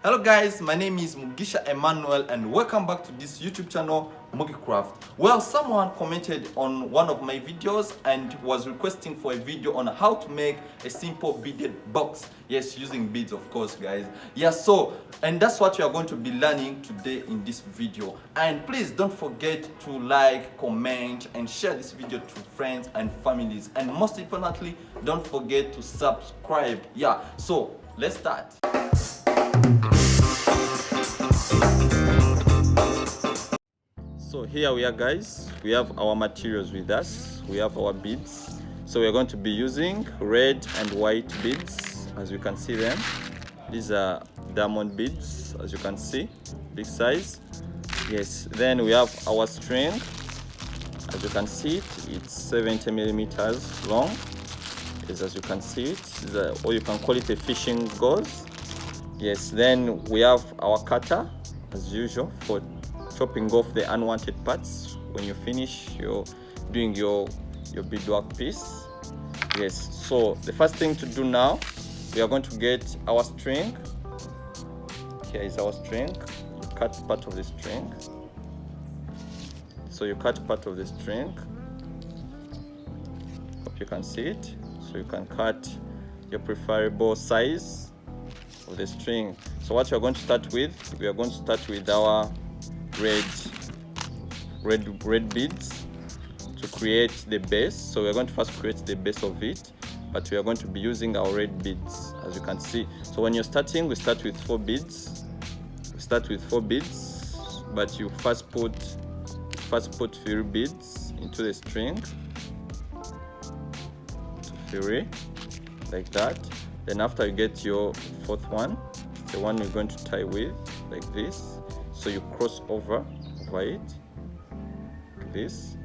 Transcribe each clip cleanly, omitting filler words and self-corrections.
Hello guys, my name is Mugisha Emmanuel and welcome back to this YouTube channel, Art&Crafts. Well, someone commented on one of my videos and was requesting for a video on how to make a simple beaded box. Yes, using beads of course guys. And that's what you are going to be learning today in this video. And please don't forget to like, comment and share this video to friends and families. And most importantly, don't forget to subscribe. So let's start. So here we are guys, we have our materials with us, we have our beads. So we are going to be using red and white beads, as you can see them. These are diamond beads, as you can see, big size. Yes, then we have our string, as you can see it's 70 millimeters long. Yes, as you can see it, or you can call it a fishing gauze. Yes, then we have our cutter, as usual, for chopping off the unwanted parts when you finish doing your beadwork piece. Yes, so the first thing to do now, we are going to get our string. Here is our string. You cut part of the string. So you cut part of the string. Hope you can see it. So you can cut your preferable size of the string. So what you're going to start with, we are going to start with our red beads to create the base. So we're going to first create the base of it, but we are going to be using our red beads, as you can see. So when you're starting, we start with 4 beads. We start with 4 beads, but you first put 3 beads into the string, 3 like that. Then after you get your 4th one, the one you're going to tie with like this. So you cross over it like this,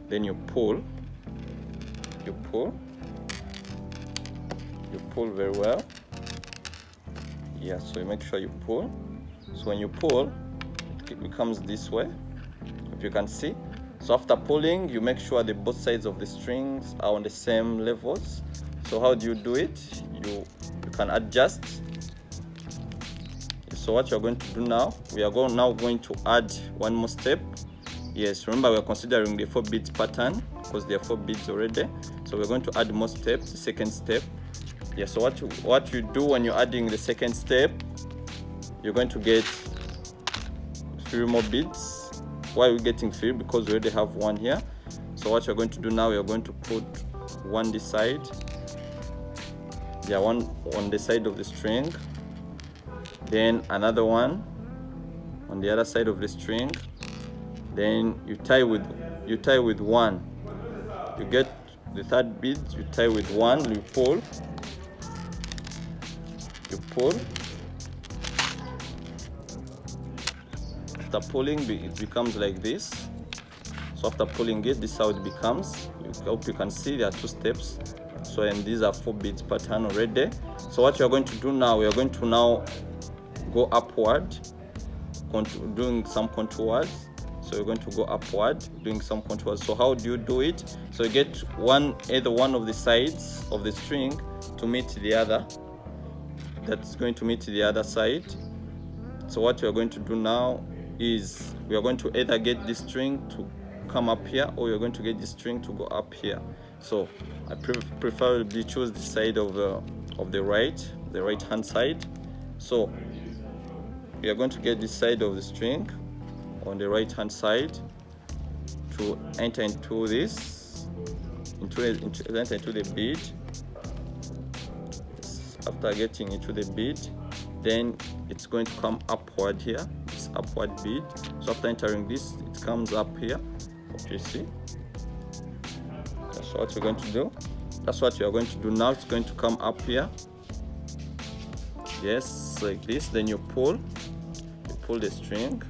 then you pull very well. So you make sure you pull. So when you pull, it becomes this way, if you can see. So after pulling, you make sure that both sides of the strings are on the same levels. So how do you do it? You can adjust. So what you're going to do now, we are going to add one more step. Yes, remember we're considering the 4 beads pattern because there are 4 beads already. So we're going to add more steps, the second step. So what you do when you're adding the second step, you're going to get 3 more beads. Why are we getting 3? Because we already have 1 here. So what you're going to do now, you're going to put 1 this side. 1 on the side of the string. Then another one on the other side of the string. Then you tie with 1. You get the 3rd bead, you tie with 1, you pull. After pulling, it becomes like this. So after pulling it, this is how it becomes. I hope you can see there are 2 steps. So and these are 4 beads pattern already. So what you're going to do now, we are going to now go upward, doing some contours. So you're going to go upward, doing some contours. So how do you do it? So you get either one of the sides of the string to meet the other. That's going to meet the other side. So what you're going to do now is we are going to either get this string to come up here, or you're going to get this string to go up here. So I preferably choose the side of the right hand side. So we are going to get this side of the string on the right hand side to enter into this, enter into the bead. After getting into the bead, then it's going to come upward here, this upward bead. So after entering this, it comes up here. What you see? That's what you're going to do. That's what you are going to do now. It's going to come up here. Yes, like this. Then you pull the string.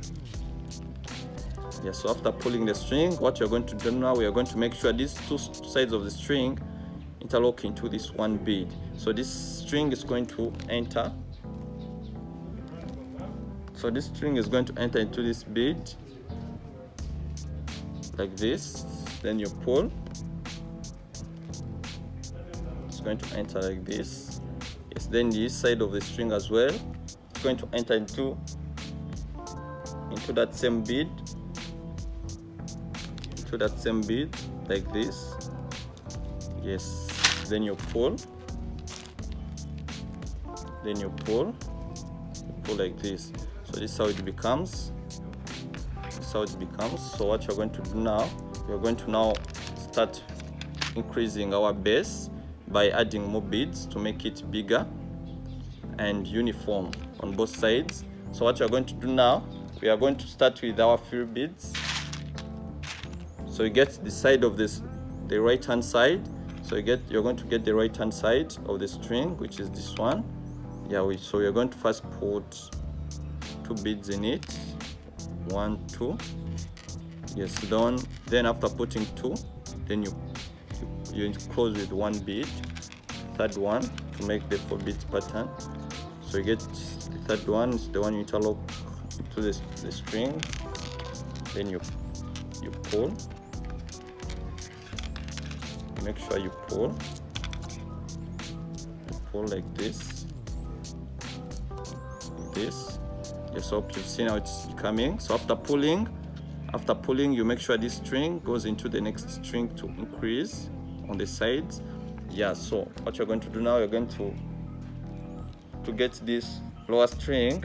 So after pulling the string, what you're going to do now, we are going to make sure these 2 sides of the string interlock into this 1 bead. So this string is going to enter. So this string is going to enter into this bead like this. Then you pull. It's going to enter like this. Yes, then this side of the string as well, going to enter into that same bead, like this. Yes, then you pull, like this. So this is how it becomes. So what you're going to do now, you're going to now start increasing our base by adding more beads to make it bigger and uniform on both sides. So what you're going to do now, we are going to start with our fill beads. So you get the side of this, the right hand side. So you're going to get the right hand side of the string, which is this one. Yeah, so you're going to first put 2 beads in it. 1, 2. Yes, done. Then after putting 2, then you close with 1 bead, third one, to make the 4 beads pattern. So you get the third one, is the one you interlock into the string. Then you pull. Make sure you pull like this, Yes, hope you've seen how it's becoming. So after pulling, you make sure this string goes into the next string to increase on the sides. Yeah, so what you're going to do now, you're going to get this lower string,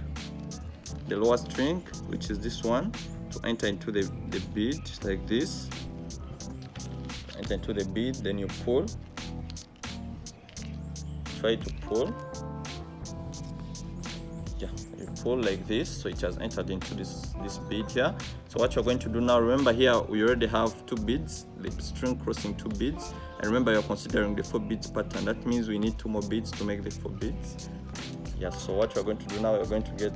the lower string, which is this one, to enter into the bead like this. Enter into the bead, then you pull. Try to pull. Yeah, you pull like this, so it has entered into this bead here. So what you're going to do now, remember here we already have 2 beads, the string crossing 2 beads, and remember you're considering the 4 beads pattern. That means we need 2 more beads to make the 4 beads. Yeah, so what you're going to do now, you're going to get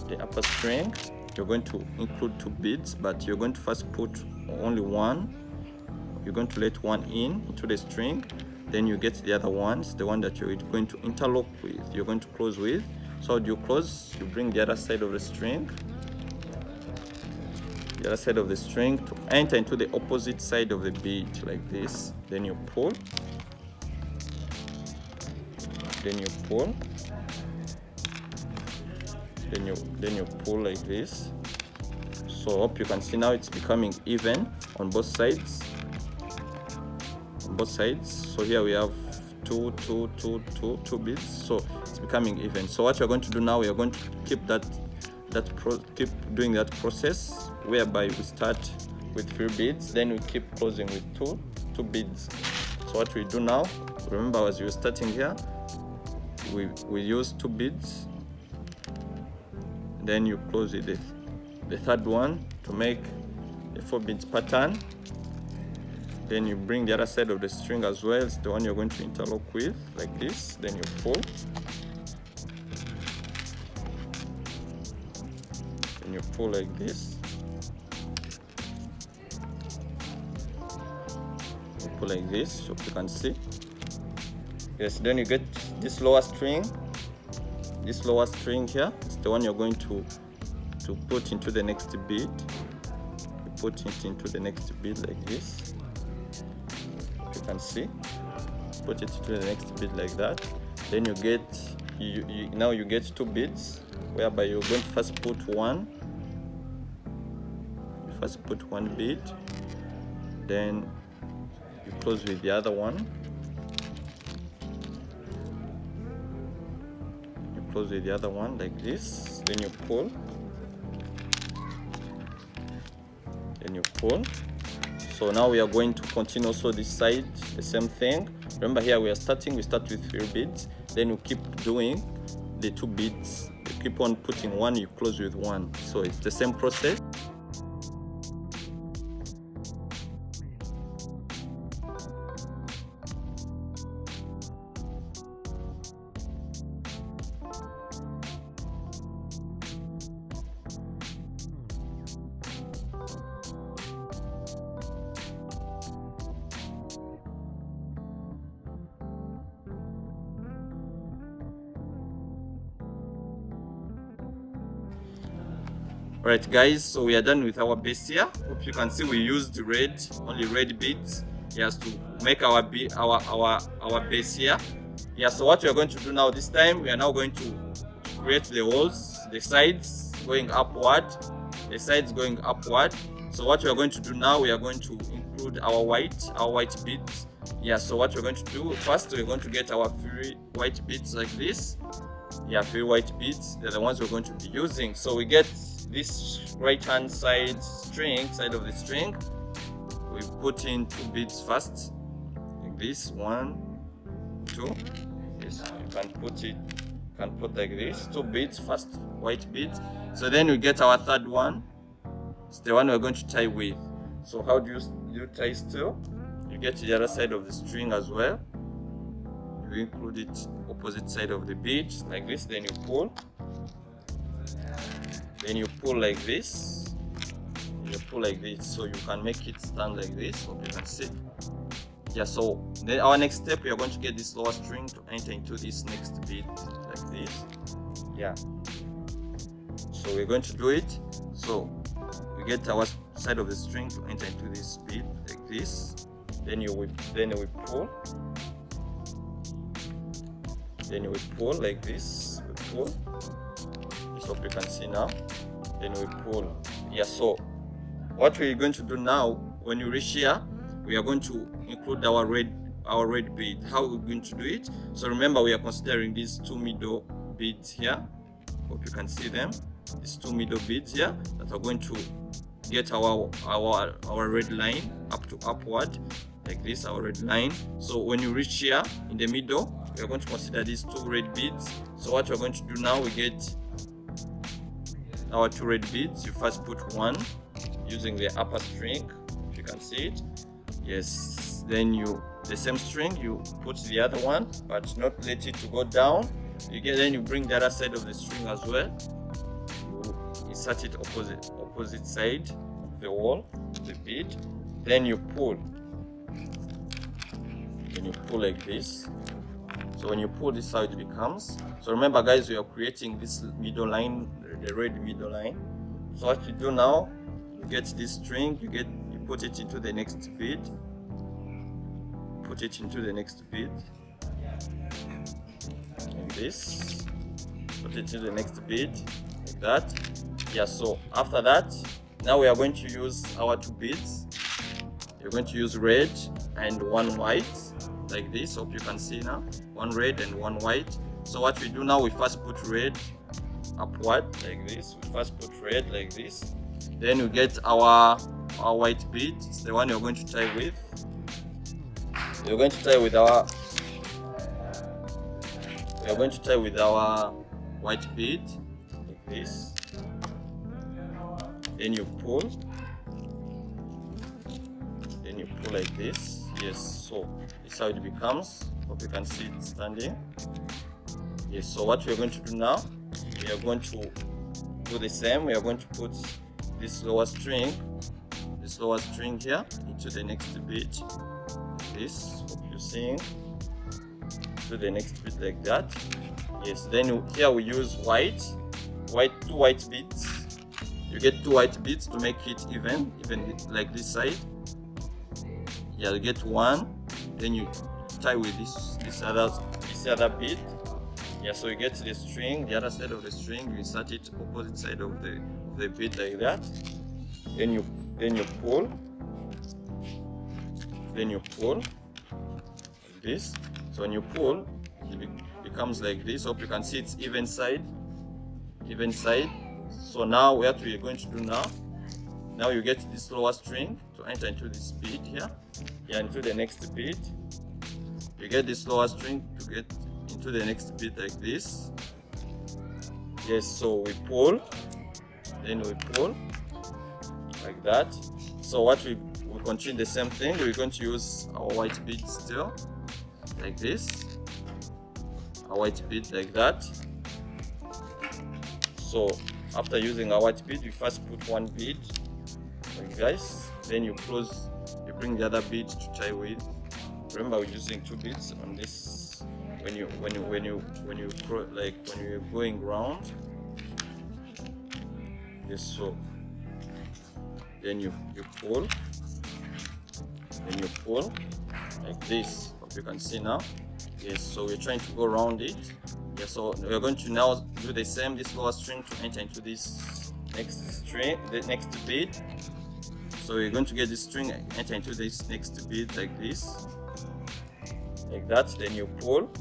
the upper string. You're going to include 2 beads, but you're going to first put only 1. You're going to let 1 into the string, then you get the other ones, the one that you're going to interlock with, you're going to close with. So how do you close? You bring the other side of the string, to enter into the opposite side of the bead like this. Then you pull, then you pull like this. So hope you can see now it's becoming even on both sides. So here we have 2 beads, so it's becoming even. So what you're going to do now, we are going to keep keep doing that process, whereby we start with 3 beads, then we keep closing with 2 beads. So what we do now, remember as you're starting here, we use 2 beads, then you close with the third one to make the 4 beads pattern. Then you bring the other side of the string as well, it's the one you're going to interlock with like this. Then you pull, then you pull like this, you pull like this, so you can see. Yes, then you get this lower string here, it's the one you're going to put into the next bead. You put it into the next bead like this. You can see, put it to the next bead like that. Then you get now you get 2 beads, whereby you're going to first put 1. You first put 1 bead, then you close with the other one. You close with the other one like this. Then you pull. Then you pull. So now we are going to continue also this side, the same thing. Remember here we start with 3 beads, then you keep doing the 2 beads. You keep on putting 1, you close with 1. So it's the same process. Alright guys, so we are done with our base here. Hope you can see we used only red beads, yes, to make our base here. Yeah, so what we are going to do now, this time we are now going to create the holes, the sides going upward, So what we are going to do now, we are going to include our white beads. Yeah, so what we're going to do first, we're going to get our 3 white beads like this. Yeah, 3 white beads, they're the ones we're going to be using. So we get this right hand side of the string. We put in 2 beads first, like this, 1, 2. Yes, you can put like this, 2 beads first, white beads. So then we get our 3rd one. It's the one we're going to tie with. So how do you tie still? You get to the other side of the string as well. You include it opposite side of the bead like this. Then you pull. Then you pull like this. You pull like this, so you can make it stand like this. Hope you can see. Yeah. So then our next step, we are going to get this lower string to enter into this next bead like this. Yeah. So we're going to do it. So we get our side of the string to enter into this bead like this. Then we pull. Then we pull like this. We pull. Just hope you can see now. Then we pull. Yeah. So what we're going to do now, when you reach here, we are going to include our red bead. How we're going to do it? So remember, we are considering these 2 middle beads here. Hope you can see them. These 2 middle beads here that are going to get our red line upward like this, our red line. So when you reach here in the middle, we are going to consider these 2 red beads. So what we're going to do now, we get our 2 red beads. You first put 1 using the upper string, if you can see it. Yes. Then the same string, you put the other one, but not let it to go down. Then you bring the other side of the string as well. You insert it opposite side of the wall, the bead. Then you pull. Then you pull like this. So when you pull, this is how it becomes. So remember, guys, we are creating this middle line, the red middle line. So what you do now, you get this string, you put it into the next bead. Put it into the next bead. Like this. Put it into the next bead. Like that. Yeah, so after that, now we are going to use our 2 beads. You're going to use red and 1 white, like this. Hope you can see now. 1 red and 1 white. So what we do now, we first put red upward like this. We first put red like this. Then we get our white bead. It's the one you're going to tie with. We're going to tie with our white bead like this. Then you pull. Then you pull like this. Yes, so this is how it becomes. Hope you can see it standing. Yes, so what we are going to do now, we are going to do the same. We are going to put this lower string here into the next bead. This, hope you're seeing. To the next bead like that. Yes, then here we use 2 white beads. You get 2 white beads to make it even like this side. Yeah, you get 1, then you tie with this other bead. Yeah, so you get the string, the other side of the string, you insert it opposite side of the bead like that. Then you pull. Then you pull like this. So when you pull, it becomes like this. Hope you can see it's even side. So now what we are going to do now you get this lower string to enter into this bead here. Yeah, into the next bead. You get this lower string to get into the next bead like this. Yes, so we pull, then we pull like that. So what we continue the same thing. We're going to use our white bead still like this. A white bead like that. So after using our white bead, you first put 1 bead like this. Then you bring the other bead to tie with. Remember, we're using 2 beads on this. When you're going round. Yes, so then you pull. Then you pull like this. Hope you can see now. Yes, so we're trying to go around it. Yeah, so we're going to now do the same, this lower string to enter into this next string, the next bead. So you're going to get this string, enter into this next bead like this, like that. Then you pull,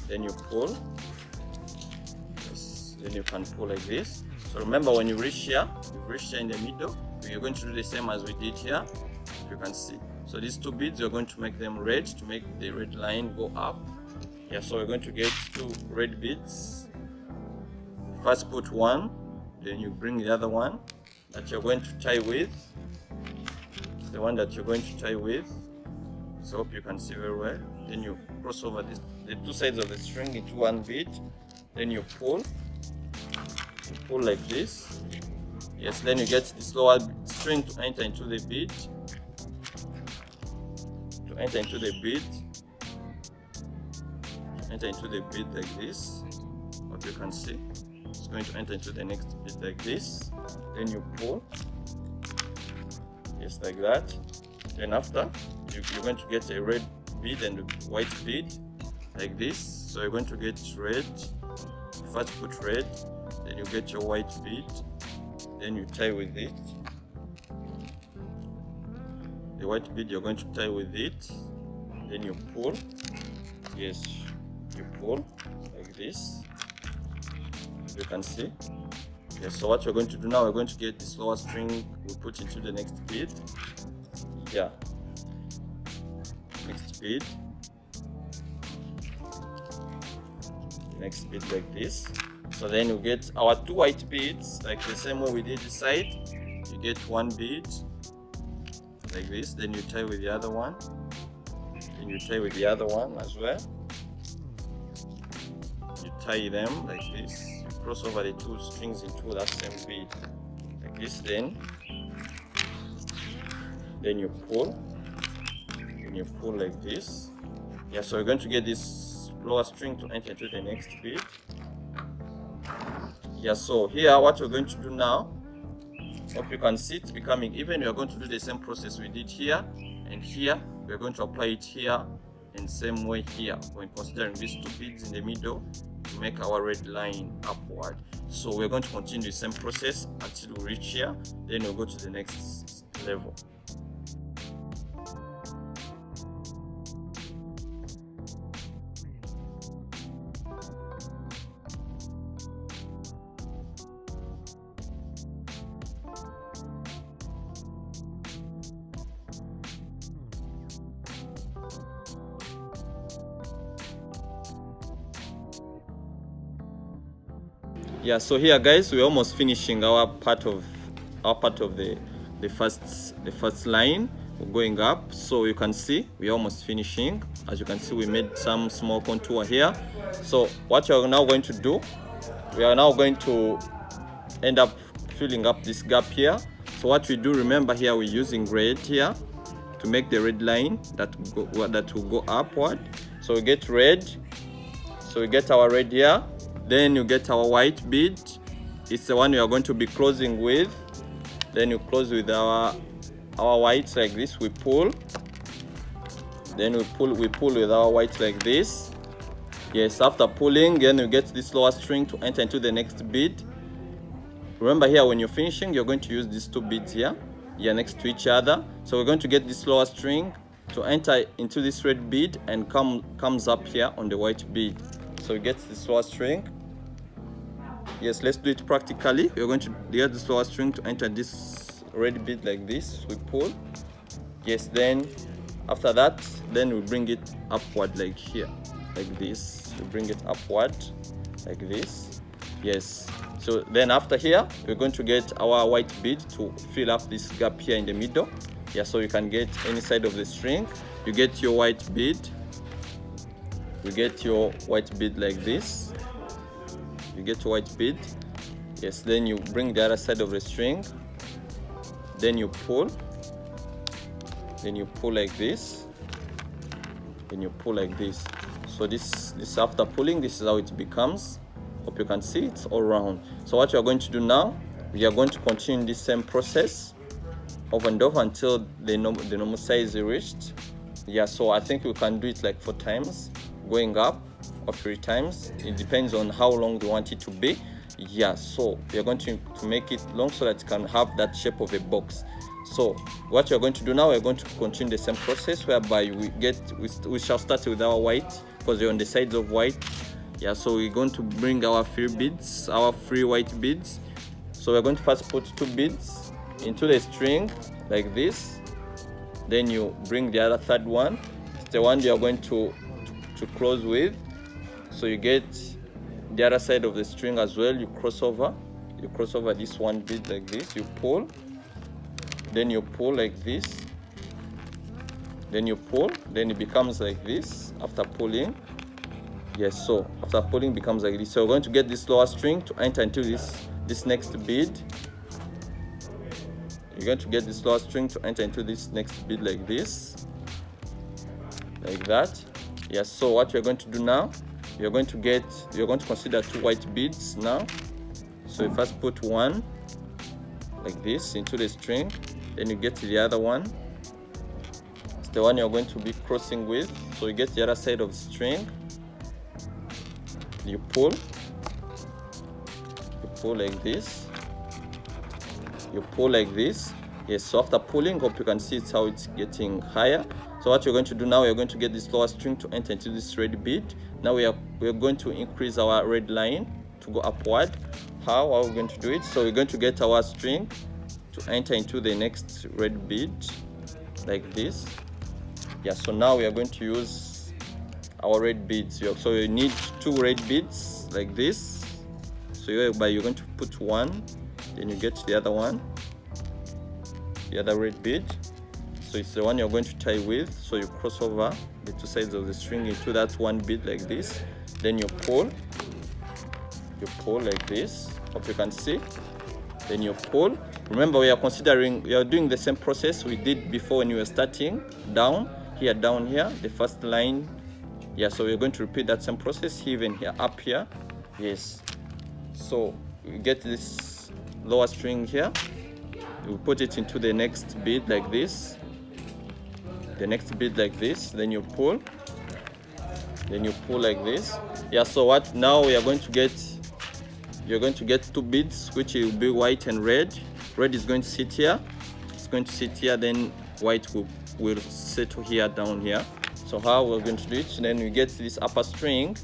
then you pull. Yes, then you can pull like this. So remember, when you reach here, in the middle, you're going to do the same as we did here. You can see. So these two beads, you're going to make them red to make the red line go up. Yeah, so we're going to get two red beads. First put one, then you bring the other one that you're going to tie with. The one that you're going to tie with. So hope you can see very well. Then you cross over the two sides of the string into one bead. Then you pull. You pull like this. Yes, then you get this lower string to enter into the bead. To enter into the bead. Enter into the bead like this. What you can see. It's going to enter into the next bead like this. Then you pull. Yes, like that. Then after, you're going to get a red bead and a white bead like this. So you're going to get red. First put red. Then you get your white bead. Then you tie with it. The white bead you're going to tie with it. Then you pull. Yes, you pull like this. You can see. Yes, so what you're going to do now, we're going to get this lower string we put into the next bead. Yeah. Next bead. Next bead like this. So then you get our two white beads, like the same way we did this side. You get one bead like this, then you tie with the other one. Then you tie with the other one as well. You tie them like this. You cross over the two strings into that same bead like this. Then you pull. Then you pull like this. Yeah, so we're going to get this lower string to enter into the next bead. Yeah, so here what we're going to do now, hope you can see it becoming even. We are going to do the same process we did here and here. We're going to apply it here and same way here when considering these two beads in the middle to make our red line upward. So we're going to continue the same process until we reach here, then we'll go to the next level. Yeah, so here guys, we're almost finishing our part of the first line. We're going up, so you can see we're almost finishing. As you can see, we made some small contour here. So what you're now going to do, we are now going to end up filling up this gap here. So what we do, remember here we're using red here to make the red line that will go upward. So we get red, so we get our red here. Then you get our white bead. It's the one you are going to be closing with. Then you close with our whites like this. We pull. Then we pull with our whites like this. Yes, after pulling, then you get this lower string to enter into the next bead. Remember here, when you're finishing, you're going to use these two beads here next to each other. So we're going to get this lower string to enter into this red bead and comes up here on the white bead. So we get this lower string. Yes, let's do it practically. We're going to get this lower string to enter this red bead like this. We pull. Yes, then after that, then we bring it upward like here, like this. We bring it upward like this. Yes. So then after here, we're going to get our white bead to fill up this gap here in the middle. Yeah, so you can get any side of the string. You get your white bead. You get your white bead like this. You get your white bead. Yes, then you bring the other side of the string. Then you pull. Then you pull like this. Then you pull like this. So this after pulling, this is how it becomes. Hope you can see it's all round. So what you are going to do now, we are going to continue this same process over and over until the normal size is reached. Yeah, so I think we can do it like 4 times. going up or 3 times. It depends on how long you want it to be. Yeah, so we are going to make it long so that it can have that shape of a box. So what you're going to do now, we're going to continue the same process, whereby we shall start with our white, because we're on the sides of white. Yeah, so we're going to bring our 3 beads, our 3 white beads. So we're going to first put 2 beads into the string like this. Then you bring the other 3rd one. It's the one you're going to close with. So you get the other side of the string as well. You cross over this 1 bead like this. You pull, then you pull like this, then you pull, then it becomes like this after pulling. Yes, so after pulling it becomes like this. So we're going to get this lower string to enter into this next bead. You're going to get this lower string to enter into this next bead like this, like that. Yes, so what we're going to do now, you're going to consider 2 white beads now. So you first put 1 like this into the string, then you get the other one. It's the one you're going to be crossing with. So you get the other side of the string, you pull like this, you pull like this. Yes, so after pulling, hope you can see it's how it's getting higher. So what you're going to do now, you're going to get this lower string to enter into this red bead. Now we're going to increase our red line to go upward. How are we going to do it? So we're going to get our string to enter into the next red bead like this. Yeah, so now we are going to use our red beads. So you need 2 red beads like this. So you're going to put 1, then you get the other one, the other red bead. So it's the one you're going to tie with. So you cross over the 2 sides of the string into that 1 bead like this. Then you pull like this. Hope you can see. Then you pull. Remember, we are doing the same process we did before when we were starting down here, the first line. Yeah, so we're going to repeat that same process even here, up here. Yes. So we get this lower string here. You put it into the next bead like this. The next bead like this. Then you pull. Then you pull like this. Yeah. So what now we are going to get? You're going to get 2 beads, which will be white and red. Red is going to sit here. It's going to sit here. Then white will settle here, down here. So how we're going to do it? Then we get this upper string.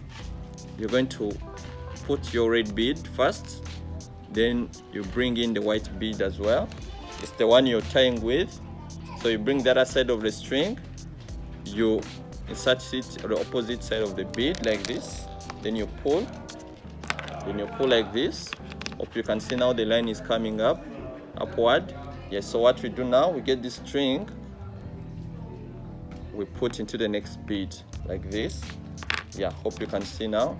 You're going to put your red bead first. Then you bring in the white bead as well. It's the one you're tying with. So you bring the other side of the string. You insert it on the opposite side of the bead like this. Then you pull. Then you pull like this. Hope you can see now the line is coming upward. Yes, so what we do now, we get this string, we put into the next bead like this. Yeah, hope you can see now.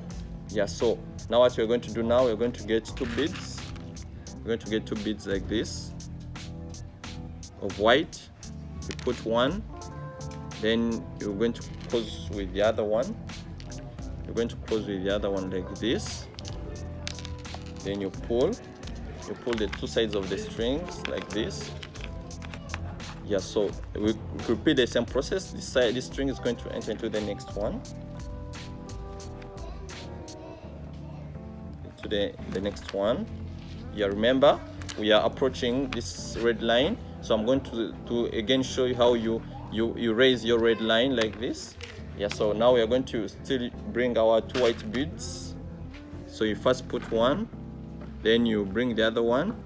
Yeah, so now what we're going to do now, we're going to get 2 beads. We're going to get 2 beads like this of white. You put 1, then you're going to close with the other one. You're going to close with the other one like this. Then you pull the 2 sides of the strings like this. Yeah, so we repeat the same process. This string is going to enter into the next one, into the next one. Yeah, remember we are approaching this red line, so I'm going to again show you how you raise your red line like this. Yeah, so now we are going to still bring our 2 white beads. So you first put 1, then you bring the other one,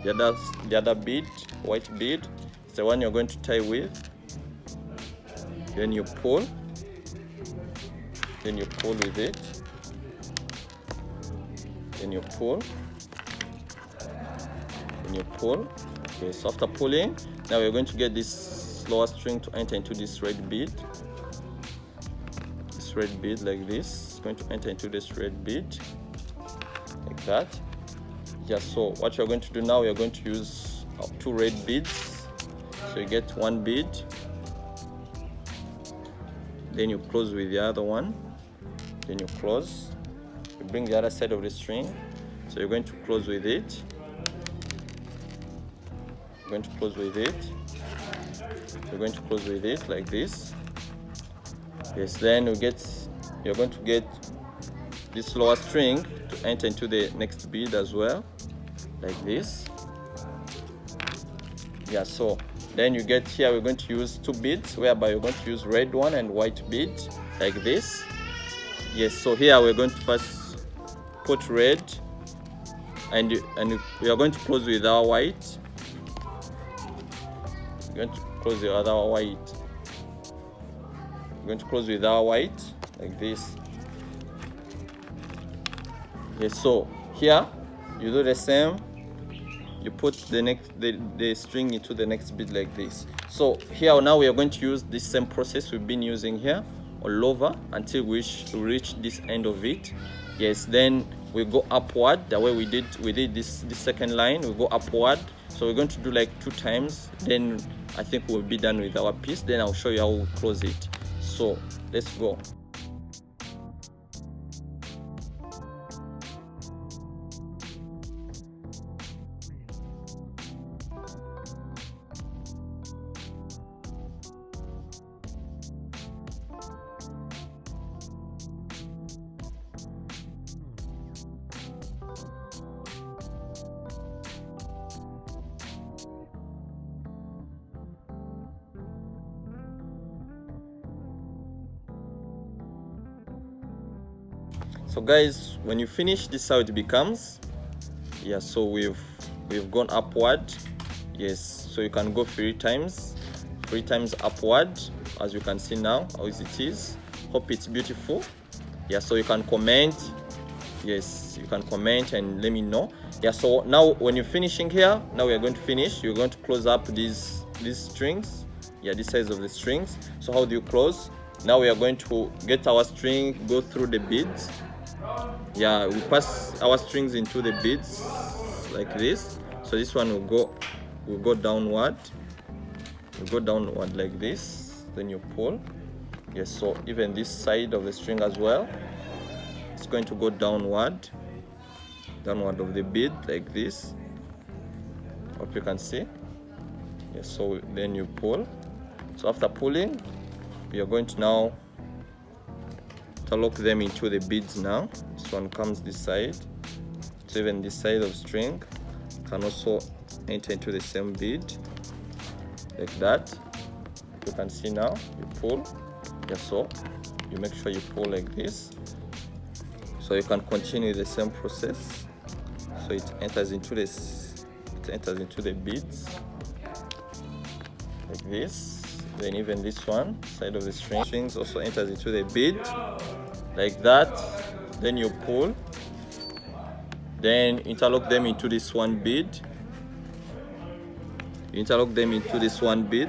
the other bead, white bead. It's the one you're going to tie with. Then you pull. Then you pull with it. Then you pull. Then you pull. Okay, so after pulling, now we're going to get this lower string to enter into this red bead. This red bead like this. It's going to enter into this red bead like that. Yeah, so what you're going to do now, we're going to use 2 red beads. So you get 1 bead, then you close with the other one, then you close, you bring the other side of the string, so you're going to close with it, you're going to close with it, you're going to close with it like this. Yes, then you get you're going to get this lower string to enter into the next bead as well, like this. Yeah, so then you get here, we're going to use 2 beads, whereby you're going to use red one and white bead, like this. Yes, so here we're going to first put red, and we are going to close with our white. We're going to close with our white. We're going to close with our white, like this. Yes, so here you do the same. You put the string into the next bead like this. So here now we are going to use this same process we've been using here all over until we reach this end of it. Yes, then we go upward the way we did this second line. We go upward, so we're going to do like 2 times, then I think we'll be done with our piece. Then I'll show you how we close it. So let's go. So guys, when you finish, this is how it becomes. Yeah, so we've gone upward. Yes, so you can go 3 times upward, as you can see now how easy it is. Hope it's beautiful. Yeah, so you can comment. Yes, you can comment and let me know. Yeah, so now when you're finishing here, now we are going to finish. You're going to close up these strings. Yeah, this size of the strings. So how do you close? Now we are going to get our string, go through the beads. Yeah, we pass our strings into the beads like this. So this one will go downward. We go downward like this. Then you pull. Yes, so even this side of the string as well, it's going to go downward of the bead like this. Hope you can see. Yes, so then you pull. So after pulling, we are going to now interlock them into the beads now. This one comes this side, so even this side of string can also enter into the same bead like that. You can see now, you pull. Yeah, so you make sure you pull like this, so you can continue the same process. So it enters into the beads like this. Then even this one side of the strings also enters into the bead like that. Then you pull, then interlock them into this one bead. You interlock them into this one bead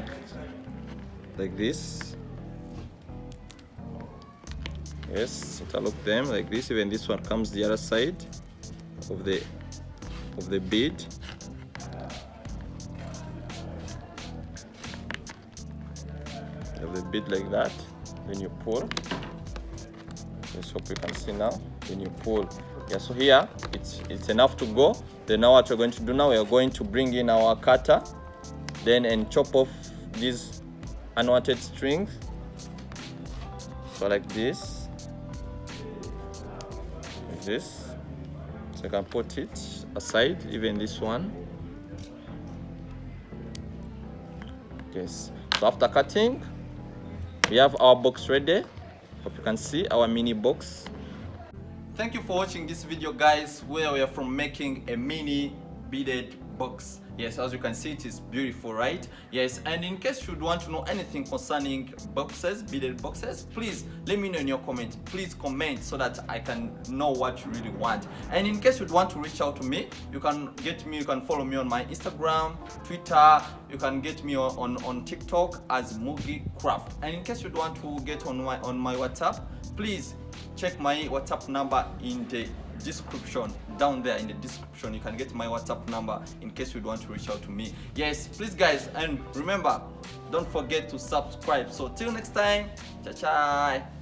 like this. Yes, interlock them like this. Even this one comes the other side of the bead. Of the bead like that. Then you pull. Let's hope you can see now. Then you pull. Yeah, so here it's enough to go. Then now what we're going to do now, we are going to bring in our cutter, then and chop off these unwanted strings. So like this. Like this. So you can put it aside, even this one. Yes. So after cutting, we have our box ready. Hope you can see our mini box. Thank you for watching this video, guys, where we are from making a mini beaded box. Yes, as you can see, it is beautiful, right? Yes, and in case you want to know anything concerning boxes, beaded boxes, please let me know in your comments. Please comment so that I can know what you really want. And in case you'd want to reach out to me, you can get me, you can follow me on my Instagram, Twitter, you can get me on TikTok as Mugi Craft. And in case you'd want to get on my WhatsApp, please check my WhatsApp number in the description. Down there in the description, you can get my WhatsApp number in case you want to reach out to me. Yes, please guys, and remember, don't forget to subscribe. So till next time, ciao ciao.